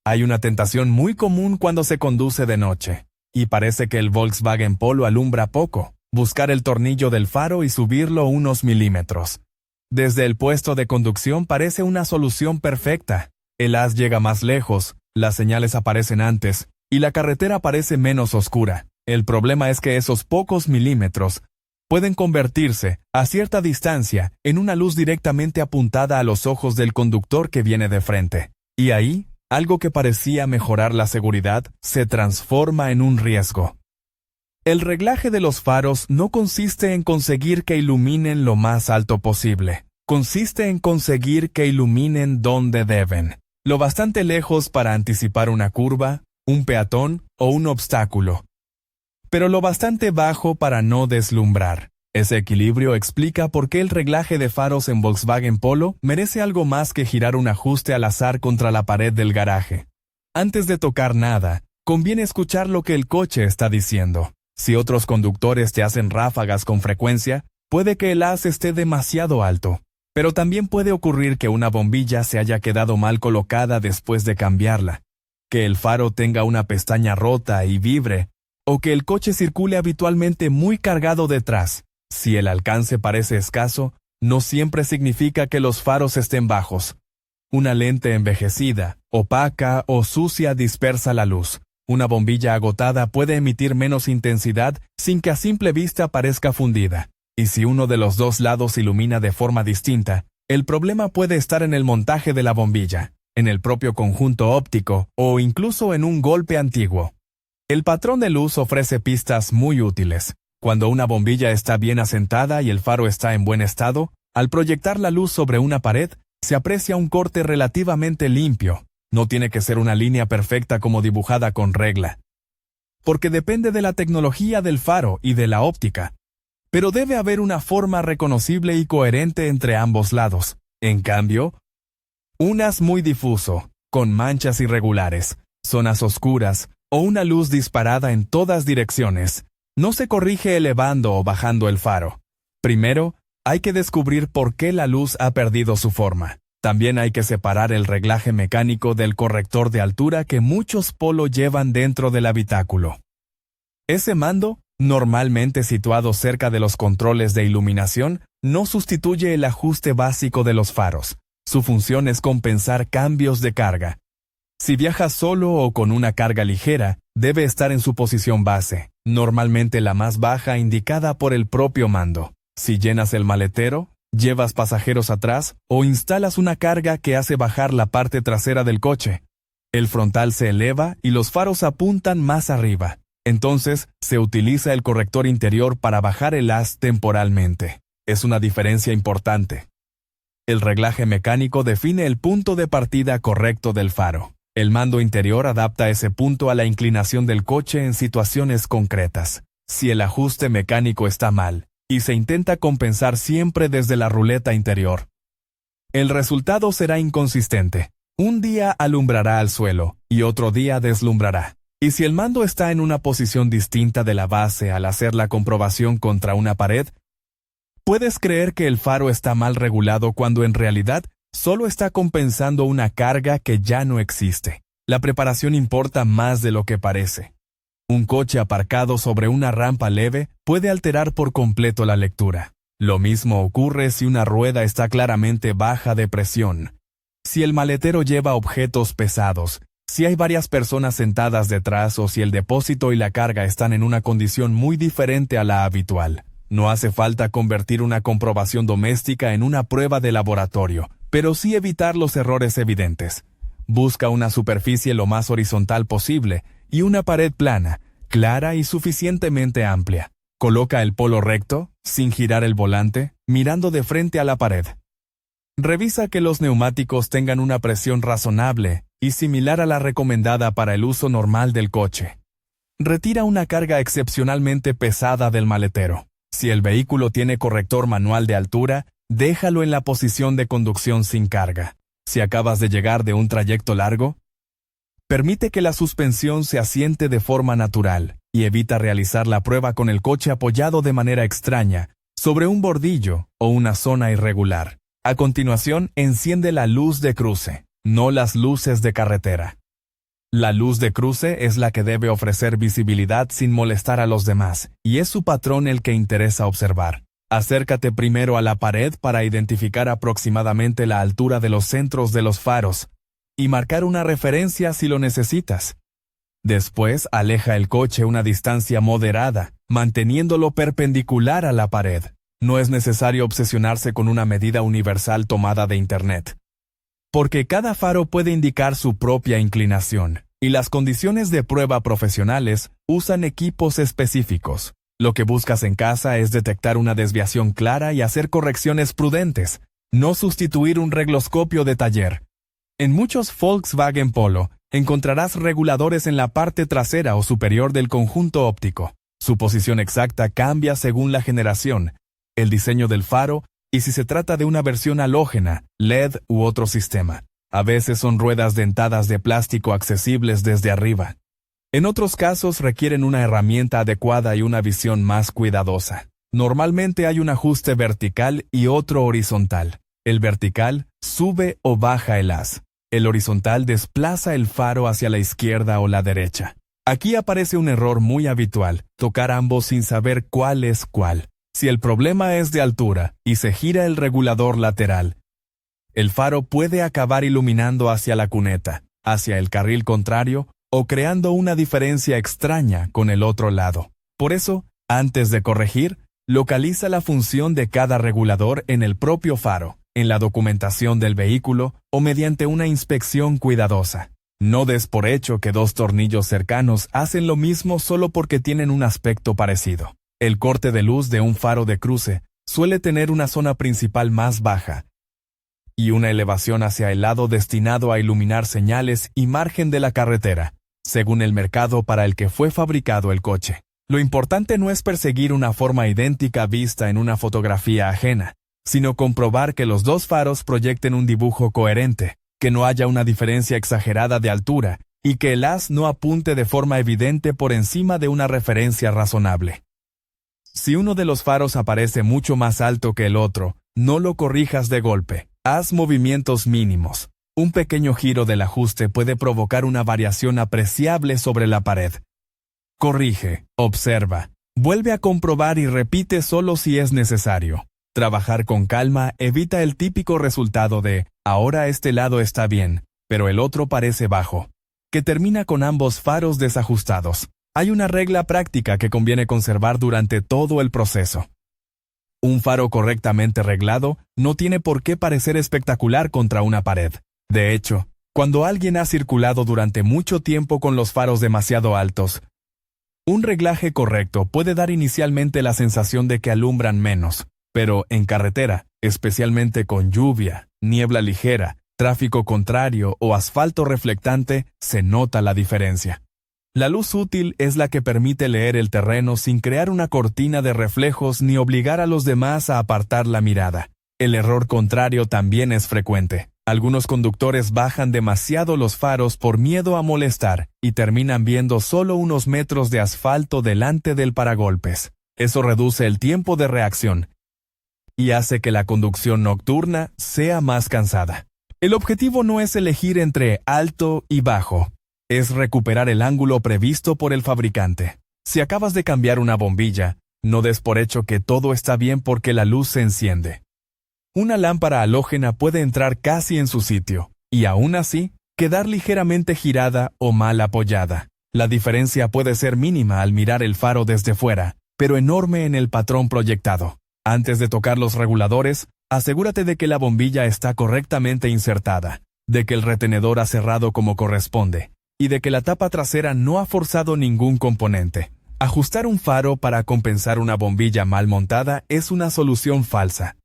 Hay una tentación muy común cuando se conduce de noche, y parece que el Volkswagen Polo alumbra poco, buscar el tornillo del faro y subirlo unos milímetros. Desde el puesto de conducción parece una solución perfecta. El haz llega más lejos, las señales aparecen antes, y la carretera parece menos oscura. El problema es que esos pocos milímetros pueden convertirse, a cierta distancia, en una luz directamente apuntada a los ojos del conductor que viene de frente. Y ahí, algo que parecía mejorar la seguridad se transforma en un riesgo. El reglaje de los faros no consiste en conseguir que iluminen lo más alto posible. Consiste en conseguir que iluminen donde deben, lo bastante lejos para anticipar una curva, un peatón o un obstáculo, pero lo bastante bajo para no deslumbrar. Ese equilibrio explica por qué el reglaje de faros en Volkswagen Polo merece algo más que girar un ajuste al azar contra la pared del garaje. Antes de tocar nada, conviene escuchar lo que el coche está diciendo. Si otros conductores te hacen ráfagas con frecuencia, puede que el haz esté demasiado alto, pero también puede ocurrir que una bombilla se haya quedado mal colocada después de cambiarla, que el faro tenga una pestaña rota y vibre, o que el coche circule habitualmente muy cargado detrás. Si el alcance parece escaso, no siempre significa que los faros estén bajos. Una lente envejecida, opaca o sucia dispersa la luz. Una bombilla agotada puede emitir menos intensidad sin que a simple vista parezca fundida. Y si uno de los dos lados ilumina de forma distinta, el problema puede estar en el montaje de la bombilla, en el propio conjunto óptico o incluso en un golpe antiguo. El patrón de luz ofrece pistas muy útiles. Cuando una bombilla está bien asentada y el faro está en buen estado, al proyectar la luz sobre una pared, se aprecia un corte relativamente limpio. No tiene que ser una línea perfecta como dibujada con regla, porque depende de la tecnología del faro y de la óptica. Pero debe haber una forma reconocible y coherente entre ambos lados. En cambio, un haz muy difuso, con manchas irregulares, zonas oscuras o una luz disparada en todas direcciones, no se corrige elevando o bajando el faro. Primero, hay que descubrir por qué la luz ha perdido su forma. También hay que separar el reglaje mecánico del corrector de altura que muchos Polo llevan dentro del habitáculo. Ese mando, normalmente situado cerca de los controles de iluminación, no sustituye el ajuste básico de los faros. Su función es compensar cambios de carga. Si viaja solo o con una carga ligera, debe estar en su posición base, normalmente la más baja indicada por el propio mando. Si llenas el maletero, llevas pasajeros atrás o instalas una carga que hace bajar la parte trasera del coche, el frontal se eleva y los faros apuntan más arriba. Entonces, se utiliza el corrector interior para bajar el haz temporalmente. Es una diferencia importante. El reglaje mecánico define el punto de partida correcto del faro. El mando interior adapta ese punto a la inclinación del coche en situaciones concretas. Si el ajuste mecánico está mal, y se intenta compensar siempre desde la ruleta interior, el resultado será inconsistente. Un día alumbrará al suelo, y otro día deslumbrará. Y si el mando está en una posición distinta de la base al hacer la comprobación contra una pared, puedes creer que el faro está mal regulado cuando en realidad solo está compensando una carga que ya no existe. La preparación importa más de lo que parece. Un coche aparcado sobre una rampa leve puede alterar por completo la lectura. Lo mismo ocurre si una rueda está claramente baja de presión. Si el maletero lleva objetos pesados, si hay varias personas sentadas detrás o si el depósito y la carga están en una condición muy diferente a la habitual. No hace falta convertir una comprobación doméstica en una prueba de laboratorio, pero sí evitar los errores evidentes. Busca una superficie lo más horizontal posible y una pared plana, clara y suficientemente amplia. Coloca el Polo recto, sin girar el volante, mirando de frente a la pared. Revisa que los neumáticos tengan una presión razonable y similar a la recomendada para el uso normal del coche. Retira una carga excepcionalmente pesada del maletero. Si el vehículo tiene corrector manual de altura, déjalo en la posición de conducción sin carga. Si acabas de llegar de un trayecto largo, permite que la suspensión se asiente de forma natural y evita realizar la prueba con el coche apoyado de manera extraña sobre un bordillo o una zona irregular. A continuación, enciende la luz de cruce, no las luces de carretera. La luz de cruce es la que debe ofrecer visibilidad sin molestar a los demás, y es su patrón el que interesa observar. Acércate primero a la pared para identificar aproximadamente la altura de los centros de los faros y marcar una referencia si lo necesitas. Después, aleja el coche una distancia moderada, manteniéndolo perpendicular a la pared. No es necesario obsesionarse con una medida universal tomada de Internet, porque cada faro puede indicar su propia inclinación, y las condiciones de prueba profesionales usan equipos específicos. Lo que buscas en casa es detectar una desviación clara y hacer correcciones prudentes, no sustituir un regloscopio de taller. En muchos Volkswagen Polo, encontrarás reguladores en la parte trasera o superior del conjunto óptico. Su posición exacta cambia según la generación, el diseño del faro y si se trata de una versión halógena, LED u otro sistema. A veces son ruedas dentadas de plástico accesibles desde arriba. En otros casos requieren una herramienta adecuada y una visión más cuidadosa. Normalmente hay un ajuste vertical y otro horizontal. El vertical sube o baja el haz. El horizontal desplaza el faro hacia la izquierda o la derecha. Aquí aparece un error muy habitual, tocar ambos sin saber cuál es cuál. Si el problema es de altura y se gira el regulador lateral, el faro puede acabar iluminando hacia la cuneta, hacia el carril contrario o creando una diferencia extraña con el otro lado. Por eso, antes de corregir, localiza la función de cada regulador en el propio faro, en la documentación del vehículo o mediante una inspección cuidadosa. No des por hecho que dos tornillos cercanos hacen lo mismo solo porque tienen un aspecto parecido. El corte de luz de un faro de cruce suele tener una zona principal más baja y una elevación hacia el lado destinado a iluminar señales y margen de la carretera, según el mercado para el que fue fabricado el coche. Lo importante no es perseguir una forma idéntica vista en una fotografía ajena, sino comprobar que los dos faros proyecten un dibujo coherente, que no haya una diferencia exagerada de altura y que el haz no apunte de forma evidente por encima de una referencia razonable. Si uno de los faros aparece mucho más alto que el otro, no lo corrijas de golpe. Haz movimientos mínimos. Un pequeño giro del ajuste puede provocar una variación apreciable sobre la pared. Corrige, observa, vuelve a comprobar y repite solo si es necesario. Trabajar con calma evita el típico resultado de «ahora este lado está bien, pero el otro parece bajo», que termina con ambos faros desajustados. Hay una regla práctica que conviene conservar durante todo el proceso. Un faro correctamente reglado no tiene por qué parecer espectacular contra una pared. De hecho, cuando alguien ha circulado durante mucho tiempo con los faros demasiado altos, un reglaje correcto puede dar inicialmente la sensación de que alumbran menos, pero en carretera, especialmente con lluvia, niebla ligera, tráfico contrario o asfalto reflectante, se nota la diferencia. La luz útil es la que permite leer el terreno sin crear una cortina de reflejos ni obligar a los demás a apartar la mirada. El error contrario también es frecuente. Algunos conductores bajan demasiado los faros por miedo a molestar y terminan viendo solo unos metros de asfalto delante del paragolpes. Eso reduce el tiempo de reacción y hace que la conducción nocturna sea más cansada. El objetivo no es elegir entre alto y bajo. Es recuperar el ángulo previsto por el fabricante. Si acabas de cambiar una bombilla, no des por hecho que todo está bien porque la luz se enciende. Una lámpara halógena puede entrar casi en su sitio, y aún así, quedar ligeramente girada o mal apoyada. La diferencia puede ser mínima al mirar el faro desde fuera, pero enorme en el patrón proyectado. Antes de tocar los reguladores, asegúrate de que la bombilla está correctamente insertada, de que el retenedor ha cerrado como corresponde, y de que la tapa trasera no ha forzado ningún componente. Ajustar un faro para compensar una bombilla mal montada es una solución falsa.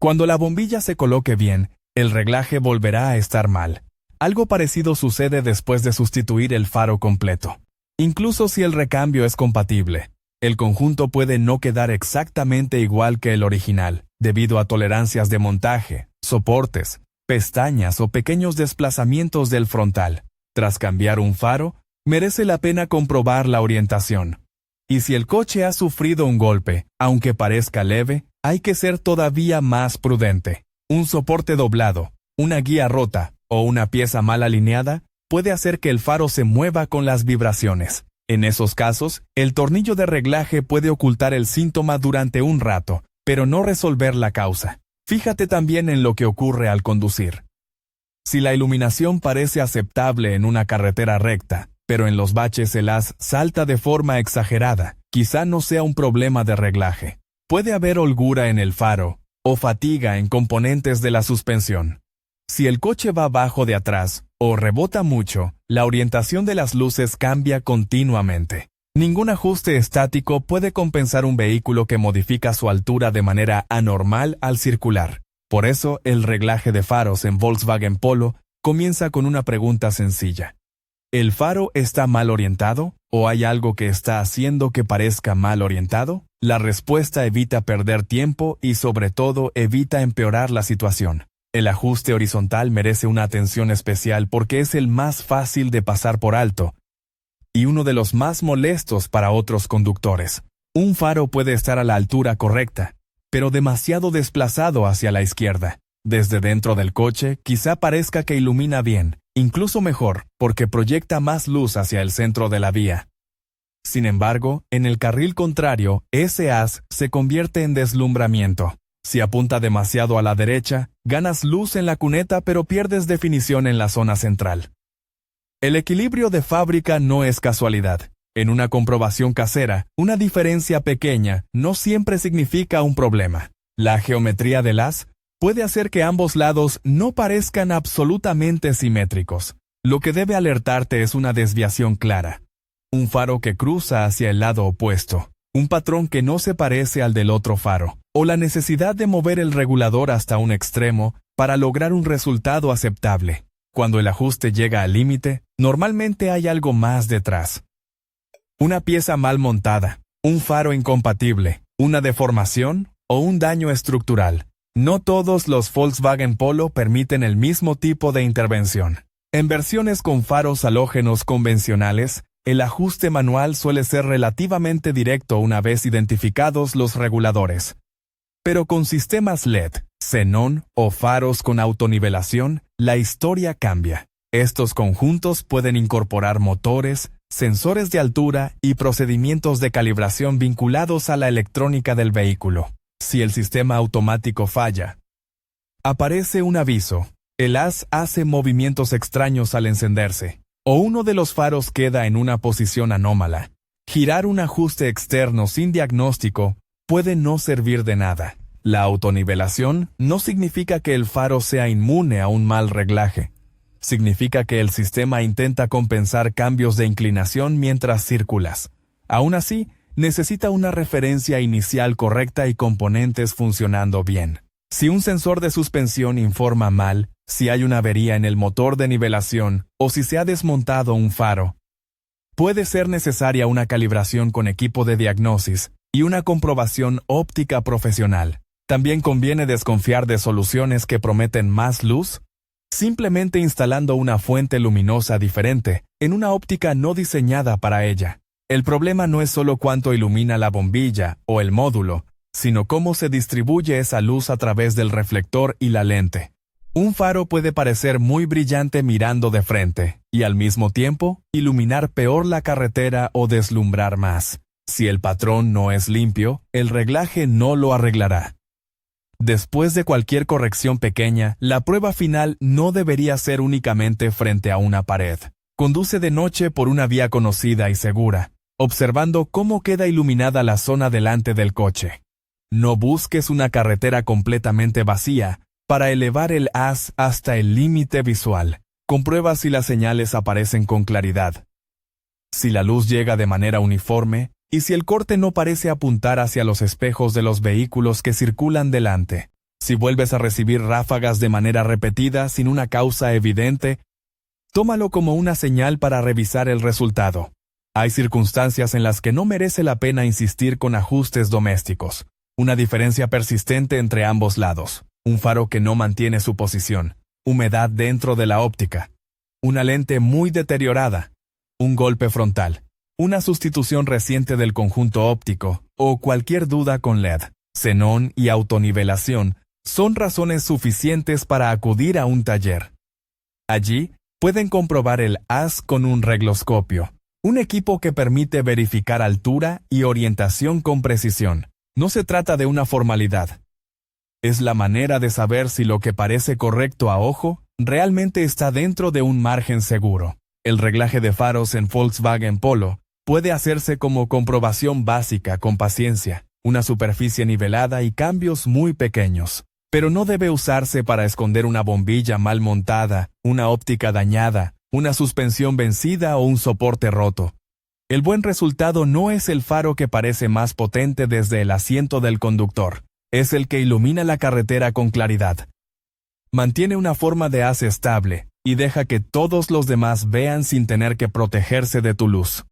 Cuando la bombilla se coloque bien, el reglaje volverá a estar mal. Algo parecido sucede después de sustituir el faro completo. Incluso si el recambio es compatible, el conjunto puede no quedar exactamente igual que el original, debido a tolerancias de montaje, soportes, pestañas o pequeños desplazamientos del frontal. Tras cambiar un faro, merece la pena comprobar la orientación. Y si el coche ha sufrido un golpe, aunque parezca leve, hay que ser todavía más prudente. Un soporte doblado, una guía rota o una pieza mal alineada puede hacer que el faro se mueva con las vibraciones. En esos casos, el tornillo de reglaje puede ocultar el síntoma durante un rato, pero no resolver la causa. Fíjate también en lo que ocurre al conducir. Si la iluminación parece aceptable en una carretera recta, pero en los baches el haz salta de forma exagerada, quizá no sea un problema de reglaje. Puede haber holgura en el faro o fatiga en componentes de la suspensión. Si el coche va bajo de atrás o rebota mucho, la orientación de las luces cambia continuamente. Ningún ajuste estático puede compensar un vehículo que modifica su altura de manera anormal al circular. Por eso, el reglaje de faros en Volkswagen Polo comienza con una pregunta sencilla. ¿El faro está mal orientado o hay algo que está haciendo que parezca mal orientado? La respuesta evita perder tiempo y sobre todo evita empeorar la situación. El ajuste horizontal merece una atención especial porque es el más fácil de pasar por alto y uno de los más molestos para otros conductores. Un faro puede estar a la altura correcta, pero demasiado desplazado hacia la izquierda. Desde dentro del coche, quizá parezca que ilumina bien, incluso mejor, porque proyecta más luz hacia el centro de la vía. Sin embargo, en el carril contrario, ese haz se convierte en deslumbramiento. Si apunta demasiado a la derecha, ganas luz en la cuneta pero pierdes definición en la zona central. El equilibrio de fábrica no es casualidad. En una comprobación casera, una diferencia pequeña no siempre significa un problema. La geometría del haz puede hacer que ambos lados no parezcan absolutamente simétricos. Lo que debe alertarte es una desviación clara. Un faro que cruza hacia el lado opuesto. Un patrón que no se parece al del otro faro. O la necesidad de mover el regulador hasta un extremo para lograr un resultado aceptable. Cuando el ajuste llega al límite, normalmente hay algo más detrás. Una pieza mal montada, un faro incompatible, una deformación o un daño estructural. No todos los Volkswagen Polo permiten el mismo tipo de intervención. En versiones con faros halógenos convencionales, el ajuste manual suele ser relativamente directo una vez identificados los reguladores. Pero con sistemas LED, xenón o faros con autonivelación, la historia cambia. Estos conjuntos pueden incorporar motores, sensores de altura y procedimientos de calibración vinculados a la electrónica del vehículo. Si el sistema automático falla, aparece un aviso. El haz hace movimientos extraños al encenderse, o uno de los faros queda en una posición anómala. Girar un ajuste externo sin diagnóstico puede no servir de nada. La autonivelación no significa que el faro sea inmune a un mal reglaje. Significa que el sistema intenta compensar cambios de inclinación mientras circulas. Aún así, necesita una referencia inicial correcta y componentes funcionando bien. Si un sensor de suspensión informa mal, si hay una avería en el motor de nivelación o si se ha desmontado un faro, puede ser necesaria una calibración con equipo de diagnosis y una comprobación óptica profesional. También conviene desconfiar de soluciones que prometen más luz, simplemente instalando una fuente luminosa diferente en una óptica no diseñada para ella. El problema no es solo cuánto ilumina la bombilla o el módulo, sino cómo se distribuye esa luz a través del reflector y la lente. Un faro puede parecer muy brillante mirando de frente, y al mismo tiempo, iluminar peor la carretera o deslumbrar más. Si el patrón no es limpio, el reglaje no lo arreglará. Después de cualquier corrección pequeña, la prueba final no debería ser únicamente frente a una pared. Conduce de noche por una vía conocida y segura, observando cómo queda iluminada la zona delante del coche. No busques una carretera completamente vacía para elevar el haz hasta el límite visual. Comprueba si las señales aparecen con claridad, si la luz llega de manera uniforme y si el corte no parece apuntar hacia los espejos de los vehículos que circulan delante. Si vuelves a recibir ráfagas de manera repetida sin una causa evidente, tómalo como una señal para revisar el resultado. Hay circunstancias en las que no merece la pena insistir con ajustes domésticos. Una diferencia persistente entre ambos lados. Un faro que no mantiene su posición. Humedad dentro de la óptica. Una lente muy deteriorada. Un golpe frontal. Una sustitución reciente del conjunto óptico o cualquier duda con LED, xenón y autonivelación son razones suficientes para acudir a un taller. Allí, Pueden comprobar el haz con un regloscopio, un equipo que permite verificar altura y orientación con precisión. No se trata de una formalidad. Es la manera de saber si lo que parece correcto a ojo realmente está dentro de un margen seguro. El reglaje de faros en Volkswagen Polo puede hacerse como comprobación básica con paciencia, una superficie nivelada y cambios muy pequeños. Pero no debe usarse para esconder una bombilla mal montada, una óptica dañada, una suspensión vencida o un soporte roto. El buen resultado no es el faro que parece más potente desde el asiento del conductor, es el que ilumina la carretera con claridad. Mantiene una forma de haz estable y deja que todos los demás vean sin tener que protegerse de tu luz.